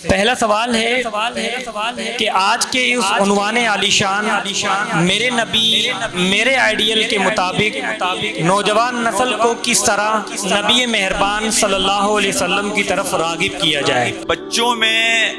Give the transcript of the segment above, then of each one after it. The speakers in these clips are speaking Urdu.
پہلا سوال ہے کہ آج کے اس عنوان عالی شان میرے نبی میرے آئیڈیل کے مطابق نوجوان نسل کو کس طرح نبی مہربان صلی اللہ علیہ وسلم کی طرف راغب کیا جائے؟ بچوں میں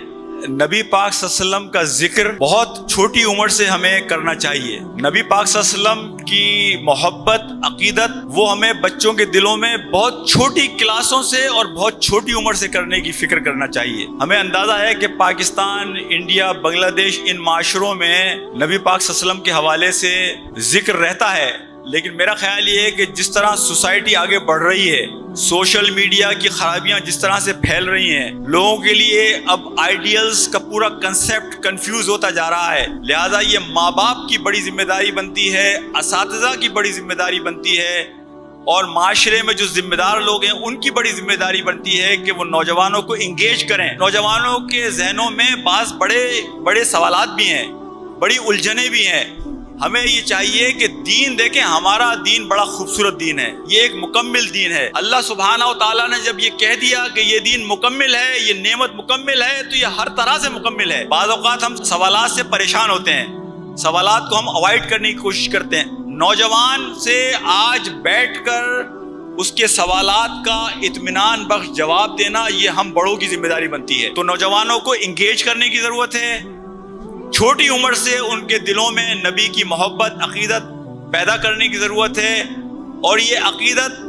نبی پاک صلی اللہ علیہ وسلم کا ذکر بہت چھوٹی عمر سے ہمیں کرنا چاہیے۔ نبی پاک صلی اللہ علیہ وسلم کی محبت، عقیدت وہ ہمیں بچوں کے دلوں میں بہت چھوٹی کلاسوں سے اور بہت چھوٹی عمر سے کرنے کی فکر کرنا چاہیے۔ ہمیں اندازہ ہے کہ پاکستان، انڈیا، بنگلہ دیش ان معاشروں میں نبی پاک صلی اللہ علیہ وسلم کے حوالے سے ذکر رہتا ہے، لیکن میرا خیال یہ ہے کہ جس طرح سوسائٹی آگے بڑھ رہی ہے، سوشل میڈیا کی خرابیاں جس طرح سے پھیل رہی ہیں، لوگوں کے لیے اب آئیڈیلز کا پورا کنسیپٹ کنفیوز ہوتا جا رہا ہے، لہٰذا یہ ماں باپ کی بڑی ذمہ داری بنتی ہے، اساتذہ کی بڑی ذمہ داری بنتی ہے، اور معاشرے میں جو ذمہ دار لوگ ہیں ان کی بڑی ذمہ داری بنتی ہے کہ وہ نوجوانوں کو انگیج کریں۔ نوجوانوں کے ذہنوں میں بعض بڑے سوالات بھی ہیں، بڑی الجھنیں بھی ہیں۔ ہمیں یہ چاہیے کہ دین دیکھیں، ہمارا دین بڑا خوبصورت دین ہے، یہ ایک مکمل دین ہے۔ اللہ سبحانہ و تعالیٰ نے جب یہ کہہ دیا کہ یہ دین مکمل ہے، یہ نعمت مکمل ہے، تو یہ ہر طرح سے مکمل ہے۔ بعض اوقات ہم سوالات سے پریشان ہوتے ہیں، سوالات کو ہم اوائڈ کرنے کی کوشش کرتے ہیں۔ نوجوان سے آج بیٹھ کر اس کے سوالات کا اطمینان بخش جواب دینا، یہ ہم بڑوں کی ذمہ داری بنتی ہے۔ تو نوجوانوں کو انگیج کرنے کی ضرورت ہے، چھوٹی عمر سے ان کے دلوں میں نبی کی محبت، عقیدت پیدا کرنے کی ضرورت ہے، اور یہ عقیدت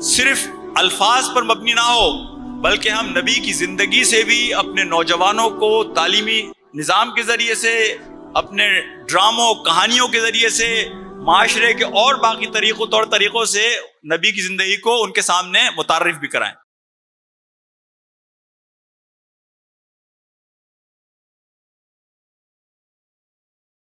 صرف الفاظ پر مبنی نہ ہو، بلکہ ہم نبی کی زندگی سے بھی اپنے نوجوانوں کو تعلیمی نظام کے ذریعے سے، اپنے ڈراموں، کہانیوں کے ذریعے سے، معاشرے کے اور باقی طریقوں سے نبی کی زندگی کو ان کے سامنے متعارف بھی کرائیں۔